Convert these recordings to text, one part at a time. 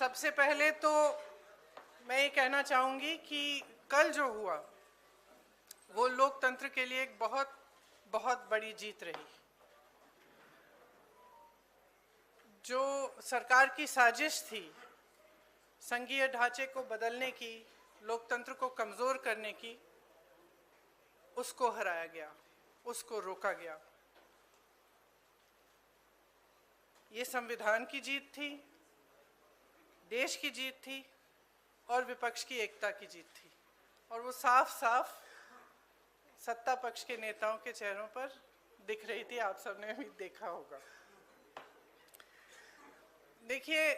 सबसे पहले तो मैं ये कहना चाहूँगी कि कल जो हुआ वो लोकतंत्र के लिए एक बहुत बहुत बड़ी जीत रही। जो सरकार की साजिश थी संघीय ढांचे को बदलने की, लोकतंत्र को कमज़ोर करने की, उसको हराया गया, उसको रोका गया। ये संविधान की जीत थी, देश की जीत थी और विपक्ष की एकता की जीत थी। और वो साफ साफ सत्ता पक्ष के नेताओं के चेहरों पर दिख रही थी, आप सबने भी देखा होगा। देखिए,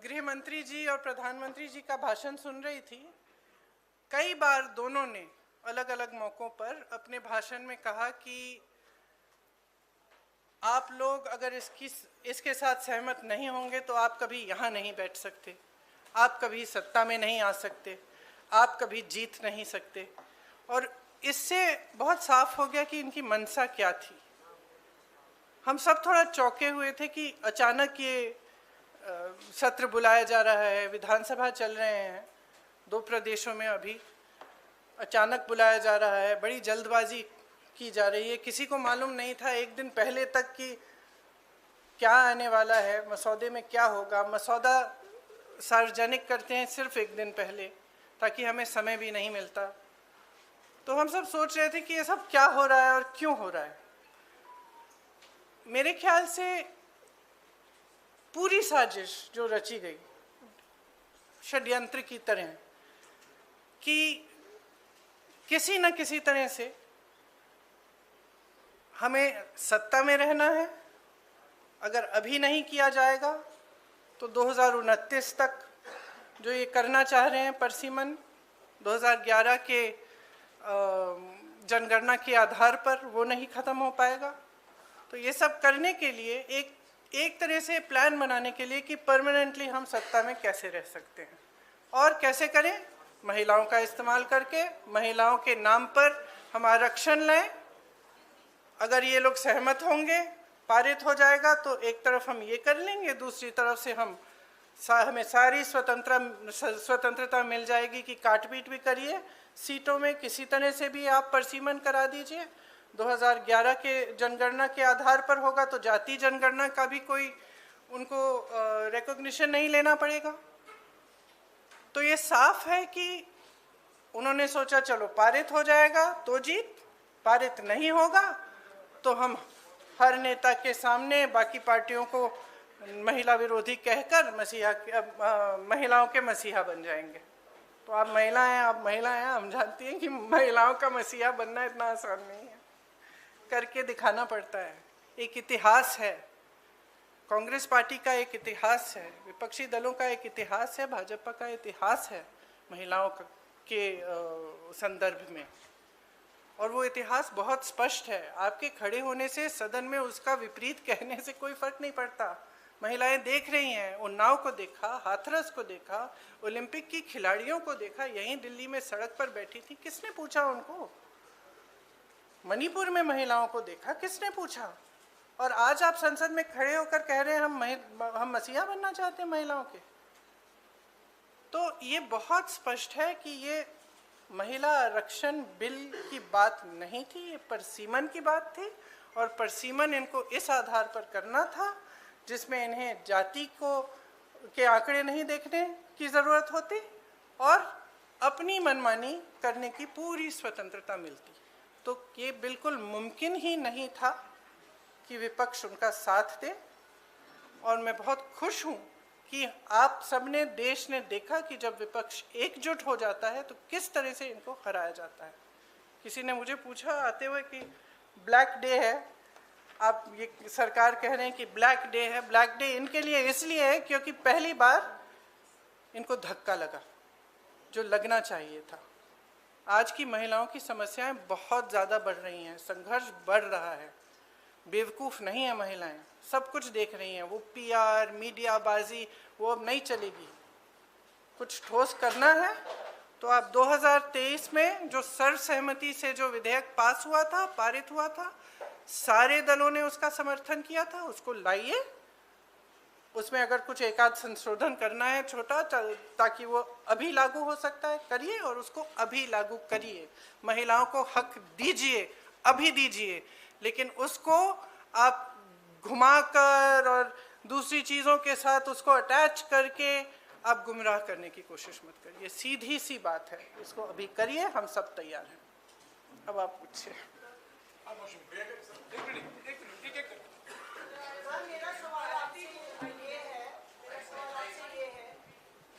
गृह मंत्री जी और प्रधानमंत्री जी का भाषण सुन रही थी। कई बार दोनों ने अलग अलग मौक़ों पर अपने भाषण में कहा कि आप लोग अगर इसके साथ सहमत नहीं होंगे तो आप कभी यहाँ नहीं बैठ सकते, आप कभी सत्ता में नहीं आ सकते, आप कभी जीत नहीं सकते। और इससे बहुत साफ हो गया कि इनकी मंशा क्या थी। हम सब थोड़ा चौंके हुए थे कि अचानक ये सत्र बुलाया जा रहा है, विधानसभा चल रहे हैं 2 प्रदेशों में, अभी अचानक बुलाया जा रहा है, बड़ी जल्दबाजी की जा रही है। किसी को मालूम नहीं था एक दिन पहले तक कि क्या आने वाला है, मसौदे में क्या होगा। मसौदा सार्वजनिक करते हैं सिर्फ एक दिन पहले ताकि हमें समय भी नहीं मिलता। तो हम सब सोच रहे थे कि ये सब क्या हो रहा है और क्यों हो रहा है। मेरे ख्याल से पूरी साजिश जो रची गई षड्यंत्र की तरह कि किसी न किसी तरह से हमें सत्ता में रहना है। अगर अभी नहीं किया जाएगा तो 2029 तक जो ये करना चाह रहे हैं परसीमन, 2011 के जनगणना के आधार पर वो नहीं ख़त्म हो पाएगा। तो ये सब करने के लिए एक तरह से प्लान बनाने के लिए कि परमानेंटली हम सत्ता में कैसे रह सकते हैं और कैसे करें, महिलाओं का इस्तेमाल करके, महिलाओं के नाम पर हम आरक्षण लें। अगर ये लोग सहमत होंगे, पारित हो जाएगा तो एक तरफ हम ये कर लेंगे, दूसरी तरफ से हमें सारी स्वतंत्रता मिल जाएगी कि काट-पीट भी करिए, सीटों में किसी तरह से भी आप परसीमन करा दीजिए। 2011 के जनगणना के आधार पर होगा तो जाति जनगणना का भी कोई उनको रिकॉग्निशन नहीं लेना पड़ेगा। तो ये साफ है कि उन्होंने सोचा चलो पारित हो जाएगा तो जीत, पारित नहीं होगा तो हम हर नेता के सामने बाकी पार्टियों को महिला विरोधी कहकर महिलाओं के मसीहा बन जाएंगे। तो आप महिला हैं, हम जानती हैं कि महिलाओं का मसीहा बनना इतना आसान नहीं है, करके दिखाना पड़ता है। एक इतिहास है, कांग्रेस पार्टी का एक इतिहास है, विपक्षी दलों का एक इतिहास है, भाजपा का इतिहास है महिलाओं के संदर्भ में। और वो इतिहास बहुत स्पष्ट है। आपके खड़े होने से सदन में उसका विपरीत कहने से कोई फर्क नहीं पड़ता। महिलाएं देख रही हैं, उन्नाव को देखा, हाथरस को देखा, ओलंपिक की खिलाड़ियों को देखा, यहीं दिल्ली में सड़क पर बैठी थी, किसने पूछा उनको? मणिपुर में महिलाओं को देखा, किसने पूछा? और आज आप संसद में खड़े होकर कह रहे हैं हम मसीहा बनना चाहते हैं महिलाओं के। तो ये बहुत स्पष्ट है कि ये महिला आरक्षण बिल की बात नहीं थी, ये परसीमन की बात थी। और परसीमन इनको इस आधार पर करना था जिसमें इन्हें जाति के आंकड़े नहीं देखने की ज़रूरत होती और अपनी मनमानी करने की पूरी स्वतंत्रता मिलती। तो ये बिल्कुल मुमकिन ही नहीं था कि विपक्ष उनका साथ दे। और मैं बहुत खुश हूँ कि आप सबने, देश ने देखा कि जब विपक्ष एकजुट हो जाता है तो किस तरह से इनको हराया जाता है। किसी ने मुझे पूछा आते हुए कि ब्लैक डे है, आप ये सरकार कह रहे हैं कि ब्लैक डे है। ब्लैक डे इनके लिए इसलिए है क्योंकि पहली बार इनको धक्का लगा जो लगना चाहिए था। आज की महिलाओं की समस्याएं बहुत ज़्यादा बढ़ रही हैं, संघर्ष बढ़ रहा है। बेवकूफ़ नहीं है महिलाएं, सब कुछ देख रही हैं। वो पीआर, मीडियाबाजी वो अब नहीं चलेगी। कुछ ठोस करना है तो आप 2023 में जो सर्वसहमति से जो विधेयक पास हुआ था, पारित हुआ था, सारे दलों ने उसका समर्थन किया था, उसको लाइए उसमें अगर कुछ एक आध संशोधन करना है छोटा, ताकि वो अभी लागू हो सकता है, करिए और उसको अभी लागू करिए। महिलाओं को हक दीजिए, अभी दीजिए, लेकिन उसको आप घुमाकर और दूसरी चीज़ों के साथ उसको अटैच करके आप गुमराह करने की कोशिश मत करिए। सीधी सी बात है, इसको अभी करिए, हम सब तैयार हैं। अब आप पूछिए। मेरा सवाल आपसे ये है,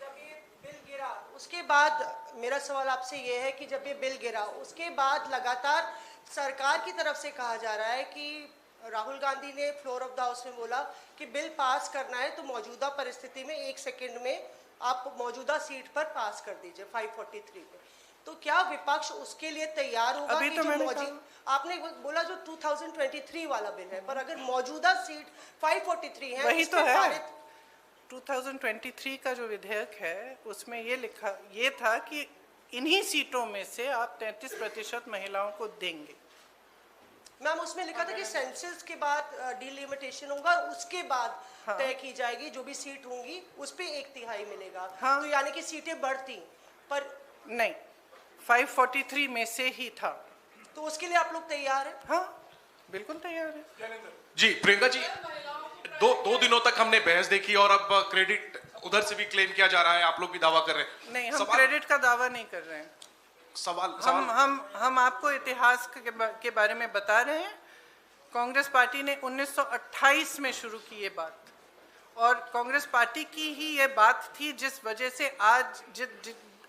जब ये बिल गिरा उसके बाद, मेरा सवाल आपसे ये है कि जब ये बिल गिरा उसके बाद लगातार सरकार की तरफ से कहा जा रहा है कि राहुल गांधी ने फ्लोर ऑफ द हाउस में बोला कि बिल पास करना है तो मौजूदा परिस्थिति में 1 सेकंड में आप मौजूदा सीट पर पास कर दीजिए 543 पे। तो क्या विपक्ष उसके लिए तैयार होगा? अभी कि तो जो मैंने आपने बोला जो 2023 वाला बिल है, पर अगर मौजूदा सीट 543 है, वही उस तो पे है। पारित 2023 का जो विधेयक है उसमें ये था कि इन्हीं सीटों में से आप 33% महिलाओं को देंगे। मैम उसमें लिखा था कि सेंसस के बाद डिलिमिटेशन होगा, उसके बाद तय की जाएगी जो भी सीट होंगी उस पे 1/3 मिलेगा। तो यानी कि सीटें बढ़ती, पर नहीं, 543 में से ही था। तो उसके लिए आप लोग तैयार हैं? हाँ, बिल्कुल तैयार है। जी प्रियंका जी, दो दिनों तक हमने बहस देखी और अब क्रेडिट उधर से भी क्लेम किया जा रहा है, आप लोग भी दावा कर रहे हैं। नहीं, हम क्रेडिट का दावा नहीं कर रहे हैं। हम आपको इतिहास के बारे में बता रहे हैं। कांग्रेस पार्टी ने 1928 में शुरू की ये बात, और कांग्रेस पार्टी की ही ये बात थी जिस वजह से आज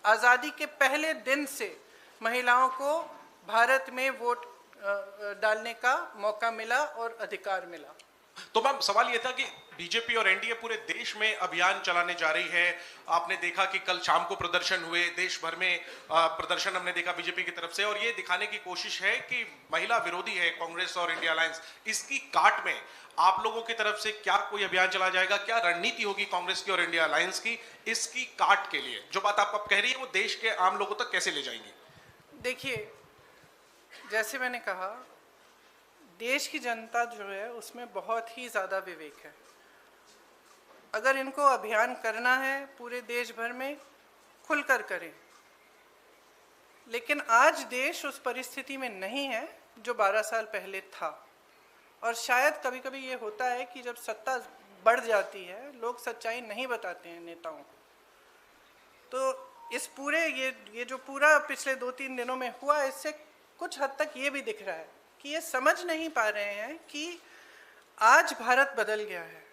आज़ादी के पहले दिन से महिलाओं को भारत में वोट डालने का मौका मिला और अधिकार मिला। तो मैम सवाल ये था कि बीजेपी और एनडीए पूरे देश में अभियान चलाने जा रही है। आपने देखा कि कल शाम को प्रदर्शन हुए, देश भर में प्रदर्शन हमने देखा बीजेपी की तरफ से, और ये दिखाने की कोशिश है कि महिला विरोधी है कांग्रेस और इंडिया अलायंस। इसकी काट में आप लोगों की तरफ से क्या कोई अभियान चला जाएगा? क्या रणनीति होगी कांग्रेस की और इंडिया अलायंस की इसकी काट के लिए? जो बात आप अब कह रही है वो देश के आम लोगों तक कैसे ले जाएंगे? देखिए, जैसे मैंने कहा, देश की जनता जो है उसमें बहुत ही ज़्यादा विवेक है। अगर इनको अभियान करना है पूरे देश भर में, खुलकर करें। लेकिन आज देश उस परिस्थिति में नहीं है जो 12 साल पहले था, और शायद कभी कभी ये होता है कि जब सत्ता बढ़ जाती है लोग सच्चाई नहीं बताते हैं नेताओं को। तो इस पूरे ये जो पूरा पिछले 2-3 दिनों में हुआ, इससे कुछ हद तक ये भी दिख रहा है कि ये समझ नहीं पा रहे हैं कि आज भारत बदल गया है।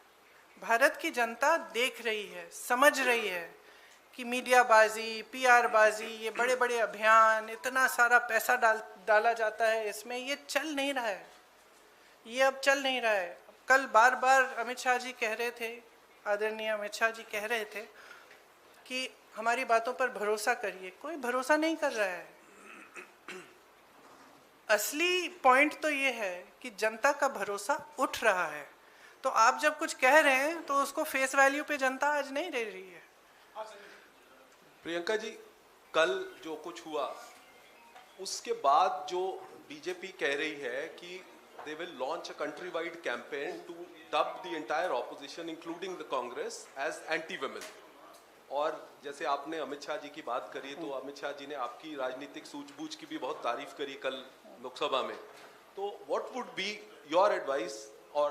भारत की जनता देख रही है, समझ रही है कि मीडियाबाजी, पीआर बाजी, ये बड़े बड़े अभियान, इतना सारा पैसा डाला जाता है इसमें, ये चल नहीं रहा है। ये अब चल नहीं रहा है। कल बार बार अमित शाह जी कह रहे थे, आदरणीय अमित शाह जी कह रहे थे कि हमारी बातों पर भरोसा करिए। कोई भरोसा नहीं कर रहा है। असली पॉइंट तो ये है कि जनता का भरोसा उठ रहा है। तो आप जब कुछ कह रहे हैं तो उसको फेस वैल्यू पे जनता आज नहीं ले रही है। प्रियंका जी, कल जो कुछ हुआ उसके बाद जो बीजेपी कह रही है कि they will launch a country-wide campaign to dub the entire opposition, including the Congress, as anti-women. और जैसे आपने अमित शाह जी की बात करी, तो अमित शाह जी ने आपकी राजनीतिक सूझबूझ की भी बहुत तारीफ करी कल लोकसभा में। तो what would be your advice or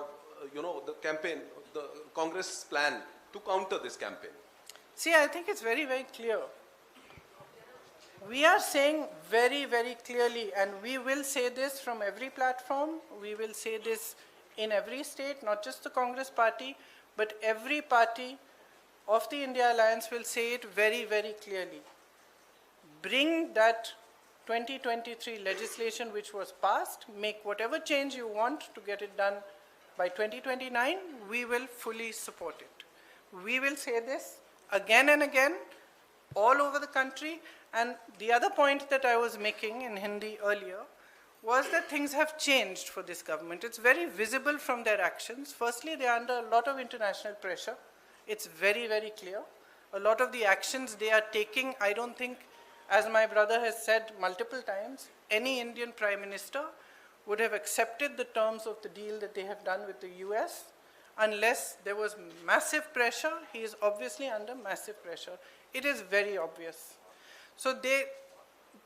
the campaign, the Congress plan to counter this campaign? See, I think it's very, very clear. We are saying very, very clearly, and we will say this from every platform, we will say this in every state, not just the Congress party, but every party of the India Alliance will say it very, very clearly. Bring that 2023 legislation which was passed, make whatever change you want to get it done by 2029, we will fully support it. We will say this again and again, all over the country. And the other point that I was making in Hindi earlier was that things have changed for this government. It's very visible from their actions. Firstly, they are under a lot of international pressure. It's very, very clear. A lot of the actions they are taking, I don't think, as my brother has said multiple times, any Indian Prime Minister would have accepted the terms of the deal that they have done with the US. unless there was massive pressure. He is obviously under massive pressure. It is very obvious. So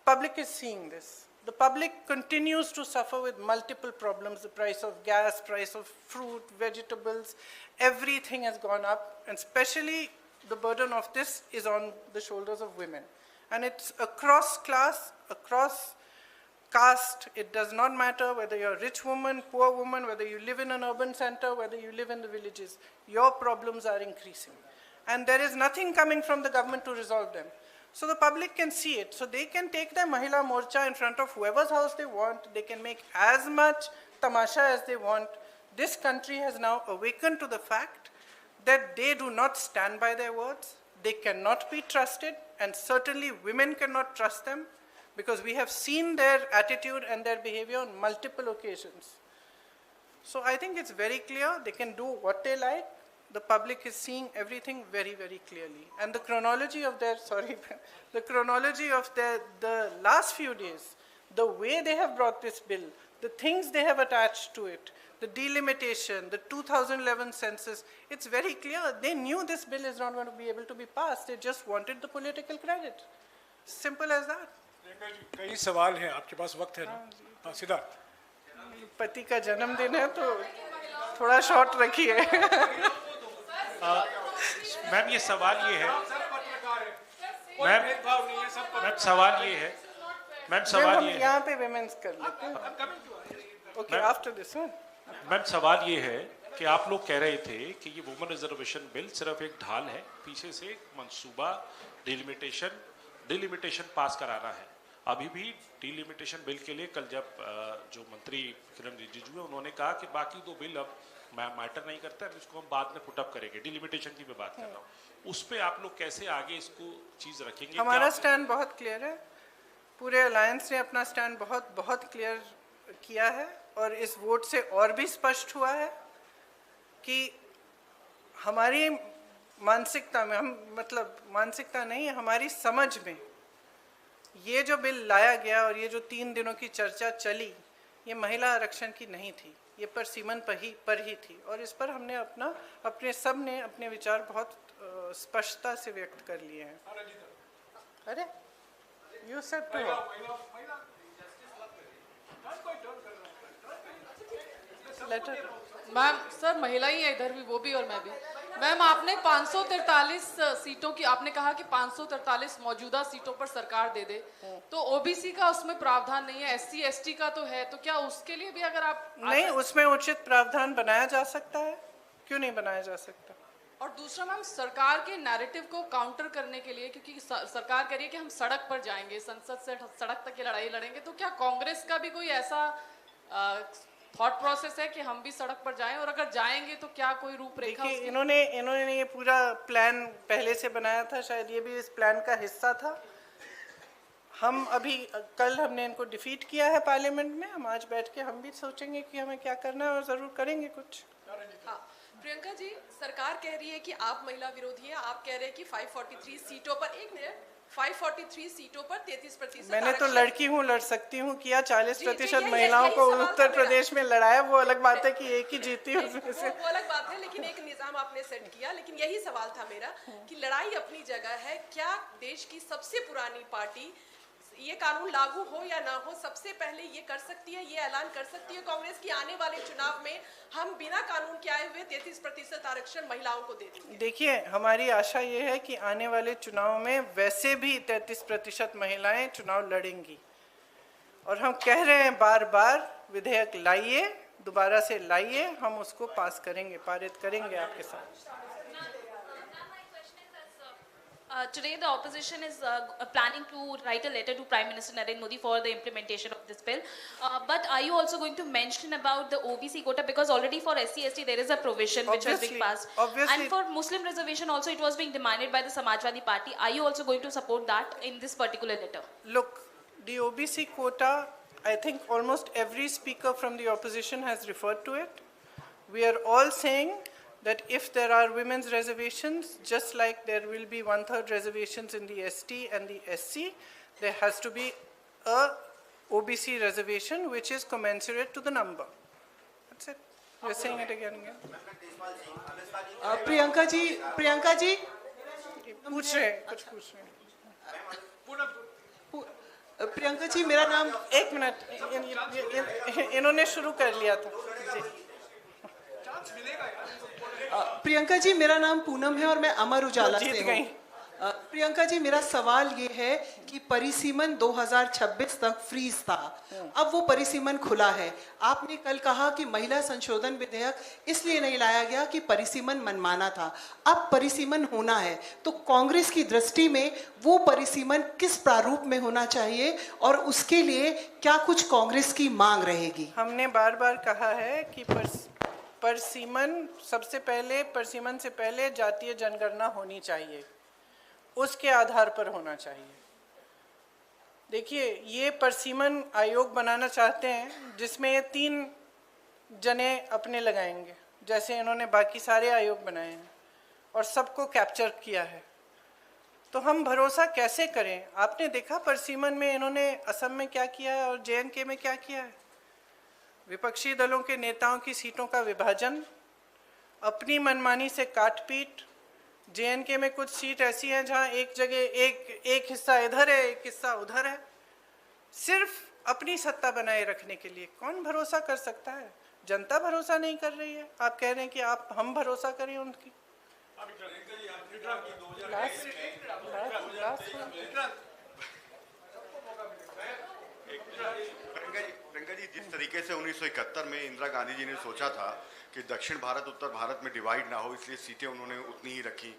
public is seeing this. The public continues to suffer with multiple problems. The price of gas, price of fruit, vegetables, everything has gone up, and especially the burden of this is on the shoulders of women. And it's across class, across caste. It does not matter whether you're a rich woman, poor woman, whether you live in an urban center, whether you live in the villages. Your problems are increasing. And there is nothing coming from the government to resolve them. So the public can see it. So they can take their Mahila Morcha in front of whoever's house they want. They can make as much tamasha as they want. This country has now awakened to the fact that they do not stand by their words. They cannot be trusted, and certainly women cannot trust them, because we have seen their attitude and their behavior on multiple occasions. So I think it's very clear. They can do what they like. The public is seeing everything very, very clearly. And the chronology of their, the last few days, the way they have brought this bill, the things they have attached to it, the delimitation, the 2011 census, it's very clear. They knew this bill is not going to be able to be passed. They just wanted the political credit. Simple as that. कई सवाल हैं आपके पास, वक्त है ना? हाँ, सीधा। पति का जन्मदिन है तो थोड़ा शॉर्ट रखिए। मैम ये सवाल ये है, मैम सवाल ये है, मैम सवाल ये है, यहाँ पे विमेंस कर लेते हैं। Okay, after this one. Ma'am सवाल ये है कि आप लोग कह रहे थे कि ये वुमेन रिजर्वेशन बिल सिर्फ एक ढाल है, पीछे से मंसूबा डिलिमिटेशन पास कराना है। अभी भी डिलिमिटेशन बिल के लिए कल जब जो मंत्री किरण रिजिजू है उन्होंने कहा कि बाकी दो बिल अब मैटर नहीं करता है, इसको हम बाद में पुटअप करेंगे। डिलिमिटेशन की मैं बात कर रहा हूँ, उस पे आप लोग कैसे आगे इसको चीज रखेंगे? हमारा स्टैंड बहुत क्लियर है, पूरे अलायंस ने अपना स्टैंड बहुत क्लियर किया है, और इस वोट से और भी स्पष्ट हुआ है कि हमारी मानसिकता में, मानसिकता नहीं, हमारी समझ में ये जो बिल लाया गया और ये जो 3 दिनों की चर्चा चली, ये महिला आरक्षण की नहीं थी, ये परसिमन पर ही थी। और इस पर हमने सब ने अपने विचार बहुत स्पष्टता से व्यक्त कर लिए हैं। अरे you said to letter. Ma'am sir महिला ही है इधर भी, वो भी और मैं भी। मैम आपने 543 सीटों की आपने कहा कि 543 मौजूदा सीटों पर सरकार दे दे, तो ओबीसी का उसमें प्रावधान नहीं है, एससी एसटी का तो है, तो क्या उसके लिए भी अगर आप नहीं, उसमें उचित प्रावधान बनाया जा सकता है, क्यों नहीं बनाया जा सकता? और दूसरा मैम सरकार के नैरेटिव को काउंटर करने के लिए, क्योंकि सरकार कह रही है कि हम सड़क पर जाएंगे, संसद से सड़क तक की लड़ाई लड़ेंगे, तो क्या कांग्रेस का भी कोई ऐसा थॉट प्रोसेस है कि हम भी सड़क पर जाएं, और अगर जाएंगे तो क्या कोई रूपरेखा? देखिए, इन्होंने ये पूरा प्लान पहले से बनाया था, शायद ये भी इस प्लान का हिस्सा था। कल हमने इनको डिफीट किया है पार्लियामेंट में, हम आज बैठ के हम भी सोचेंगे कि हमें क्या करना है और जरूर करेंगे कुछ। हाँ, प्रियंका जी, सरकार कह रही है कि आप महिला विरोधी हैं, आप कह रहे हैं कि 543 सीटों पर 543 सीटों पर 33%। मैंने तो लड़की हूँ, लड़ सकती हूँ, किया 40% महिलाओं को उत्तर प्रदेश में लड़ाया, वो अलग बात है कि एक ही जीती उसमें से। वो अलग बात है, लेकिन एक निजाम आपने सेट किया। लेकिन यही सवाल था मेरा कि लड़ाई अपनी जगह है, क्या देश की सबसे पुरानी पार्टी ये कानून लागू हो या ना हो, सबसे पहले ये कर सकती है, ये ऐलान कर सकती है कांग्रेस की आने वाले चुनाव में हम बिना कानून के आए हुए 33% आरक्षण महिलाओं को दे देंगे? देखिए, हमारी आशा ये है कि आने वाले चुनाव में वैसे भी 33% महिलाएं चुनाव लड़ेंगी, और हम कह रहे हैं बार बार, विधेयक लाइए, दोबारा से लाइए, हम उसको पास करेंगे, पारित करेंगे आपके साथ। Today the opposition is planning to write a letter to Prime Minister Narendra Modi for the implementation of this bill. But are you also going to mention about the OBC quota, because already for SC ST there is a provision which has been passed. Obviously. And for Muslim reservation also it was being demanded by the Samajwadi Party. Are you also going to support that in this particular letter? Look, the OBC quota, I think almost every speaker from the opposition has referred to it. We are all saying that if there are women's reservations, just like there will be 1/3 reservations in the ST and the SC, there has to be a OBC reservation which is commensurate to the number. That's it. You're saying it again. Priyanka ji पूछ रहे हैं, कुछ पूछ रहे हैं। प्रियंका जी मेरा नाम एक मिनट, इन्होंने शुरू कर लिया था जी। प्रियंका जी मेरा नाम पूनम है और मैं अमर उजाला जीत से गई। हूँ। प्रियंका जी मेरा सवाल ये है कि परिसीमन 2026 तक फ्रीज था, अब वो परिसीमन खुला है। आपने कल कहा कि महिला संशोधन विधेयक इसलिए नहीं लाया गया कि परिसीमन मनमाना था, अब परिसीमन होना है, तो कांग्रेस की दृष्टि में वो परिसीमन किस प्रारूप में होना चाहिए और उसके लिए क्या कुछ कांग्रेस की मांग रहेगी? हमने बार बार कहा है कि परिसीमन से पहले जातीय जनगणना होनी चाहिए, उसके आधार पर होना चाहिए। देखिए, ये परिसीमन आयोग बनाना चाहते हैं जिसमें ये 3 जने अपने लगाएंगे, जैसे इन्होंने बाकी सारे आयोग बनाए हैं और सबको कैप्चर किया है। तो हम भरोसा कैसे करें? आपने देखा परिसीमन में इन्होंने असम में क्या किया है और JNK में क्या किया है। विपक्षी दलों के नेताओं की सीटों का विभाजन, अपनी मनमानी से काटपीट। JNK में कुछ सीट ऐसी हैं जहां एक जगह एक हिस्सा इधर है, एक हिस्सा उधर है, सिर्फ अपनी सत्ता बनाए रखने के लिए। कौन भरोसा कर सकता है? जनता भरोसा नहीं कर रही है। आप कह रहे हैं कि हम भरोसा करें उनकी। प्रियंका जी, जिस तरीके से 1971 में इंदिरा गांधी जी ने सोचा था कि दक्षिण भारत उत्तर भारत में डिवाइड ना हो, इसलिए सीटें उन्होंने उतनी ही रखी।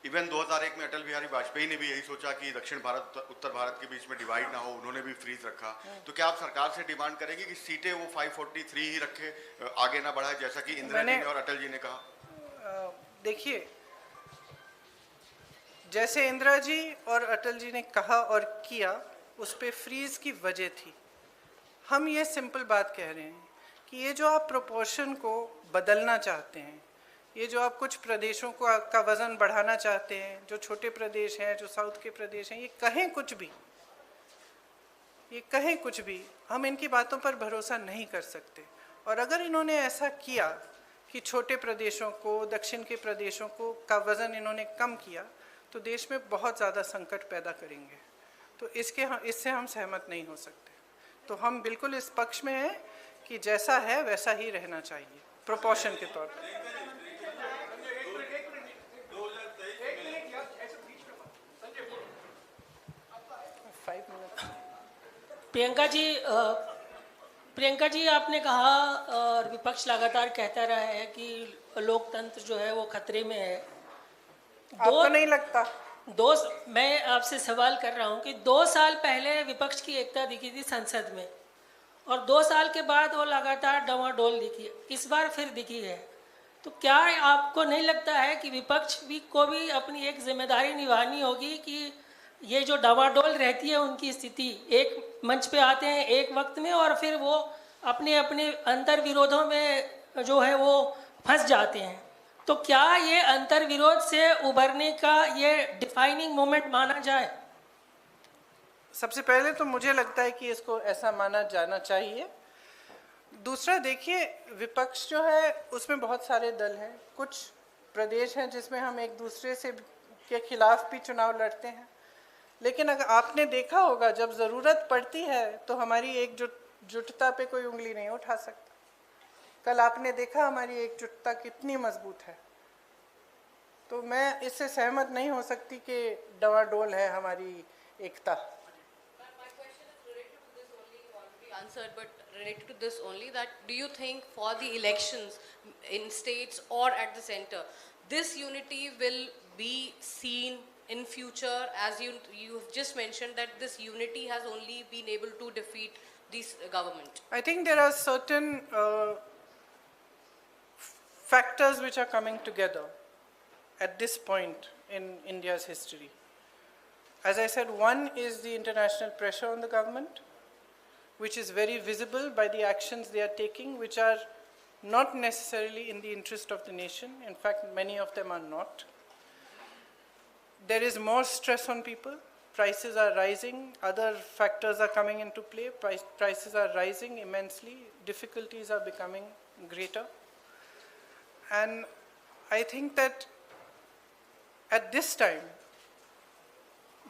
इवन 2001 में अटल बिहारी वाजपेयी ने भी यही सोचा कि दक्षिण भारत उत्तर भारत के बीच में डिवाइड ना हो, उन्होंने भी फ्रीज रखा। तो क्या आप सरकार से डिमांड करेंगे कि सीटें वो 543 ही रखे, आगे ना बढ़ाए, जैसा कि इंदिरा जी ने और अटल जी ने कहा? देखिए, जैसे इंदिरा जी और अटल जी ने कहा और किया, उस पे फ्रीज की वजह थी। हम ये सिंपल बात कह रहे हैं कि ये जो आप प्रोपोर्शन को बदलना चाहते हैं, ये जो आप कुछ प्रदेशों को का वज़न बढ़ाना चाहते हैं, जो छोटे प्रदेश हैं, जो साउथ के प्रदेश हैं, ये कहें कुछ भी, हम इनकी बातों पर भरोसा नहीं कर सकते। और अगर इन्होंने ऐसा किया कि छोटे प्रदेशों को, दक्षिण के प्रदेशों को का वज़न इन्होंने कम किया, तो देश में बहुत ज़्यादा संकट पैदा करेंगे। तो इससे हम सहमत नहीं हो सकते। तो हम बिल्कुल इस पक्ष में हैं कि जैसा है वैसा ही रहना चाहिए, प्रोपोर्शन के तौर पर। प्रियंका जी आपने कहा और विपक्ष लगातार कहता रहा है कि लोकतंत्र जो है वो खतरे में है। आपको नहीं लगता? मैं आपसे सवाल कर रहा हूं कि 2 साल पहले विपक्ष की एकता दिखी थी संसद में और 2 साल के बाद वो लगातार डवाडोल दिखी, इस बार फिर दिखी है। तो क्या आपको नहीं लगता है कि विपक्ष को भी अपनी एक जिम्मेदारी निभानी होगी कि ये जो डवाडोल रहती है उनकी स्थिति, एक मंच पे आते हैं एक वक्त में और फिर वो अपने अंतर विरोधों में जो है वो फंस जाते हैं? तो क्या ये अंतर विरोध से उभरने का ये डिफाइनिंग मोमेंट माना जाए? सबसे पहले तो मुझे लगता है कि इसको ऐसा माना जाना चाहिए। दूसरा, देखिए, विपक्ष जो है उसमें बहुत सारे दल हैं, कुछ प्रदेश हैं जिसमें हम एक दूसरे से के खिलाफ भी चुनाव लड़ते हैं, लेकिन अगर आपने देखा होगा जब ज़रूरत पड़ती है तो हमारी एकजुटता पे कोई उंगली नहीं उठा सकता। कल आपने देखा हमारी एकजुटता कितनी मजबूत है। तो मैं इससे सहमत नहीं हो सकती कि डवाडोल है हमारी एकता। Answered, but related to this only, that do you think for the elections in states or at the center, this unity will be seen in future, as you have just mentioned that this unity has only been able to defeat this government? I think there are certain factors which are coming together at this point in India's history. As I said, one is the international pressure on the government, which is very visible by the actions they are taking, which are not necessarily in the interest of the nation. In fact, many of them are not. There is more stress on people. Prices are rising. Other factors are coming into play. Prices are rising immensely. Difficulties are becoming greater. And I think that at this time,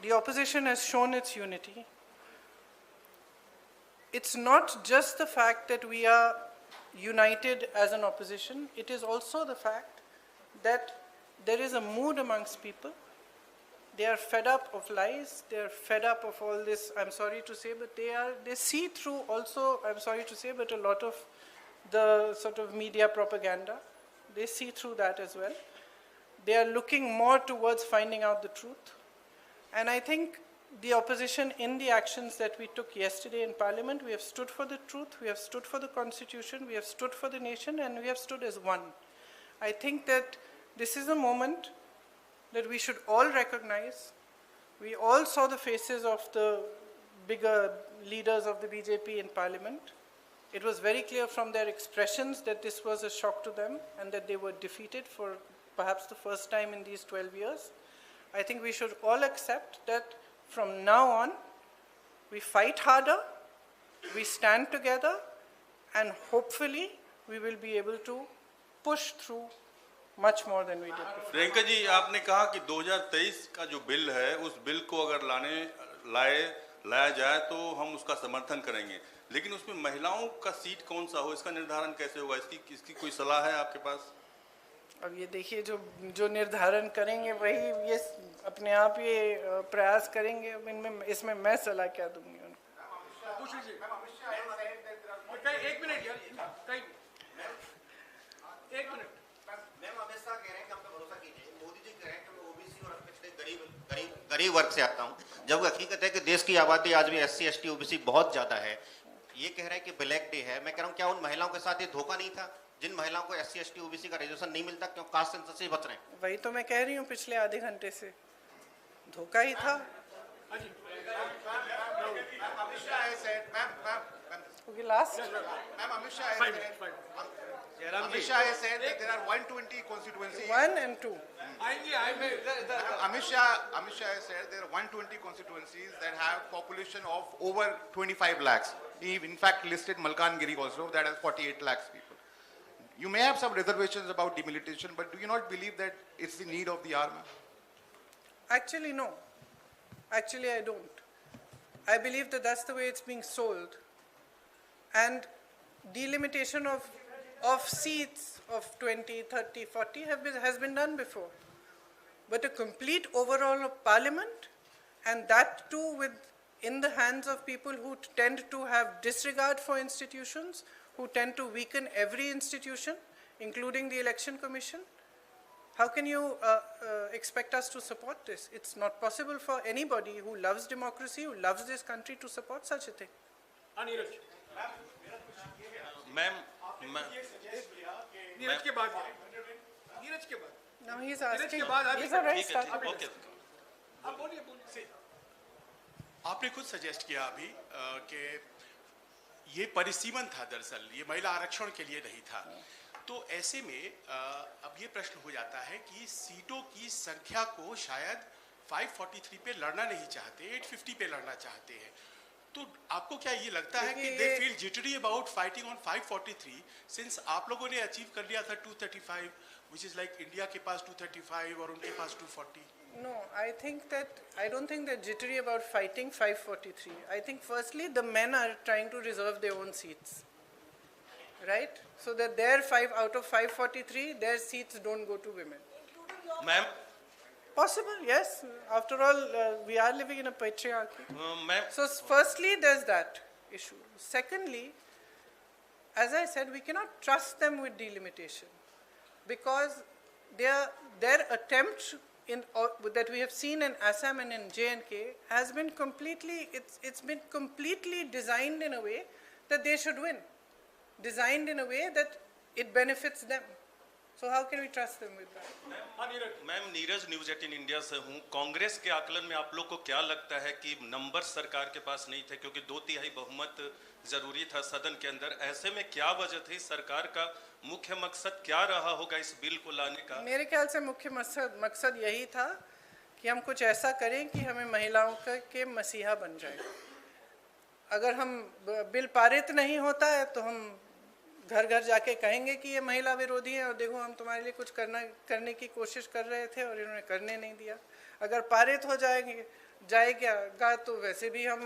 the opposition has shown its unity. It's not just the fact that we are united as an opposition, it is also the fact that there is a mood amongst people. They are fed up of lies, they are fed up of all this, I'm sorry to say, but they see through also, I'm sorry to say, but a lot of the sort of media propaganda. They see through that as well. They are looking more towards finding out the truth. And I think the opposition, in the actions that we took yesterday in Parliament, we have stood for the truth, we have stood for the Constitution, we have stood for the nation, and we have stood as one. I think that this is a moment that we should all recognize. We all saw the faces of the bigger leaders of the BJP in Parliament. It was very clear from their expressions that this was a shock to them and that they were defeated for perhaps the first time in these 12 years. I think we should all accept that from now on, we fight harder, we stand together, and hopefully we will be able to push through much more than we did before. Priyanka ji, आपने कहा कि 2023 का जो bill है, उस bill को अगर लाया जाए तो हम उसका समर्थन करेंगे, लेकिन उसमें महिलाओं का सीट कौन सा हो, इसका निर्धारण कैसे होगा? इसकी कोई सलाह है आपके पास? अब ये देखिए, जो निर्धारण करेंगे वही ये अपने आप ये प्रयास करेंगे। इनमें इसमें मैं सलाह क्या दूंगी उनको? एक मिनट यार, एक मिनट। मैम, अमित शाह कह रहे हैं कि हम पे भरोसा कीजिए। मोदी जी कह रहे हैं कि मैं ओबीसी और पिछड़े गरीब वर्ग से आता हूँ, जब हकीकत है कि देश की आबादी आज भी SC ST OBC बहुत ज्यादा है। ये कह रहे हैं कि ब्लैक डे है। मैं कह रहा हूँ, क्या उन महिलाओं के साथ ये धोखा नहीं था जिन महिलाओं को SC ST OBC का रिजर्वेशन नहीं मिलता, क्यों कास्ट सेंसस से बच रहे हैं? वही तो मैं कह रही हूँ, पिछले आधे घंटे से धोखा ही था। Okay, last. Amit Shah has said that there are 120 constituencies. 1 and 2. Amit Shah has said there are 120 constituencies that have population of over 25 lakhs. He in fact listed Malkangiri also, that has 48 lakhs people. You may have some reservations about demilitation, but do you not believe that it's the need of the hour? Actually, no. Actually, I don't. I believe that that's the way it's being sold. And delimitation of seats of 20, 30, 40 has been done before. But a complete overhaul of Parliament, and that too in the hands of people who tend to have disregard for institutions, who tend to weaken every institution, including the Election Commission. How can you expect us to support this? It's not possible for anybody who loves democracy, who loves this country, to support such a thing. Ma'am, Neeraj के बाद Now he's asking. He's already started. Okay, आप बोलिए। आपने खुद suggest किया अभी कि ये परिसीमन था, दरअसल ये महिला आरक्षण के लिए नहीं था। तो ऐसे में अब ये प्रश्न हो जाता है कि सीटों की संख्या को शायद 543 पे लड़ना नहीं चाहते, 850 पे लड़ना चाहते हैं। तो आपको क्या ये लगता है कि they feel jittery about fighting on 543 since आप लोगों ने अचीव कर लिया था 235, which is like इंडिया के पास 235 और उनके पास 240? No, I don't think they're jittery about fighting 543. I think firstly the men are trying to reserve their own seats, right? So that their 5 out of 543, their seats don't go to women. Ma'am, Possible, yes. After all, we are living in a patriarchy. Ma'am, So firstly, there's that issue. Secondly, as I said, we cannot trust them with delimitation because their attempt that we have seen in Assam and in J&K has been it's been completely designed in a way that they should win, designed in a way that it benefits them. So how can we trust them with that? Ma'am, Neeraj news 18 India से हूँ। कांग्रेस के आकलन में आप लोग को क्या लगता है कि नंबर सरकार के पास नहीं थे, क्योंकि 2/3 बहुमत जरूरी था सदन के अंदर? ऐसे में क्या वजह थी? सरकार का मुख्य मकसद क्या रहा होगा इस बिल को लाने का? मेरे ख्याल से मुख्य मकसद यही था कि हम कुछ ऐसा करें कि हमें महिलाओं के मसीहा बन जाए। अगर हम बिल पारित नहीं होता है तो हम घर घर जाके कहेंगे कि ये महिला विरोधी है और देखो हम तुम्हारे लिए कुछ करने की कोशिश कर रहे थे और इन्होंने करने नहीं दिया। अगर पारित हो जाएगा तो वैसे भी हम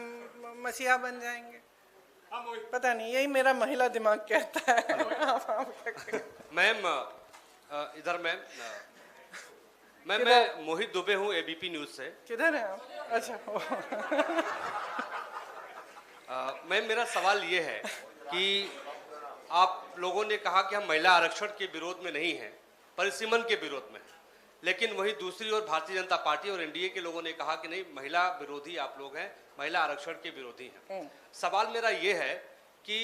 मसीहा बन जाएंगे। पता नहीं, यही मेरा महिला दिमाग कहता है। मैम इधर मैं मोहित दुबे हूँ एबीपी न्यूज से। किधर हैं आप? अच्छा। मैम मेरा सवाल ये है कि आप लोगों ने कहा कि हम महिला आरक्षण के विरोध में नहीं हैं, परिसीमन के विरोध में हैं, लेकिन वही दूसरी ओर भारतीय जनता पार्टी और एनडीए के लोगों ने कहा कि नहीं, महिला विरोधी आप लोग हैं, महिला आरक्षण के विरोधी हैं। सवाल मेरा ये है कि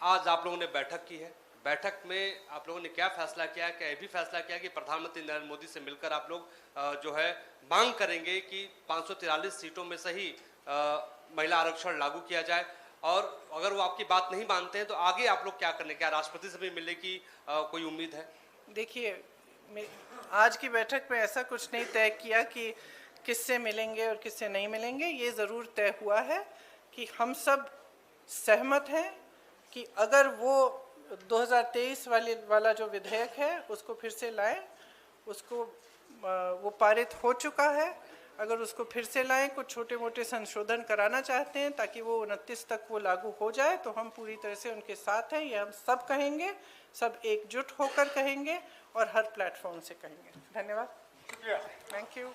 आज आप लोगों ने बैठक की है, बैठक में आप लोगों ने क्या फैसला किया? क्या ये भी फैसला किया कि प्रधानमंत्री नरेंद्र मोदी से मिलकर आप लोग जो है मांग करेंगे कि 543 सीटों में से ही महिला आरक्षण लागू किया जाए? और अगर वो आपकी बात नहीं मानते हैं तो आगे आप लोग क्या करने, क्या राष्ट्रपति से भी मिलने की कोई उम्मीद है? देखिए, आज की बैठक में ऐसा कुछ नहीं तय किया कि किससे मिलेंगे और किससे नहीं मिलेंगे। ये ज़रूर तय हुआ है कि हम सब सहमत हैं कि अगर वो 2023 वाला जो विधेयक है उसको फिर से लाएं, उसको वो पारित हो चुका है, अगर उसको फिर से लाएं, कुछ छोटे मोटे संशोधन कराना चाहते हैं ताकि वो 29 तक वो लागू हो जाए, तो हम पूरी तरह से उनके साथ हैं। ये हम सब कहेंगे, सब एकजुट होकर कहेंगे और हर प्लेटफॉर्म से कहेंगे। धन्यवाद। Thank you.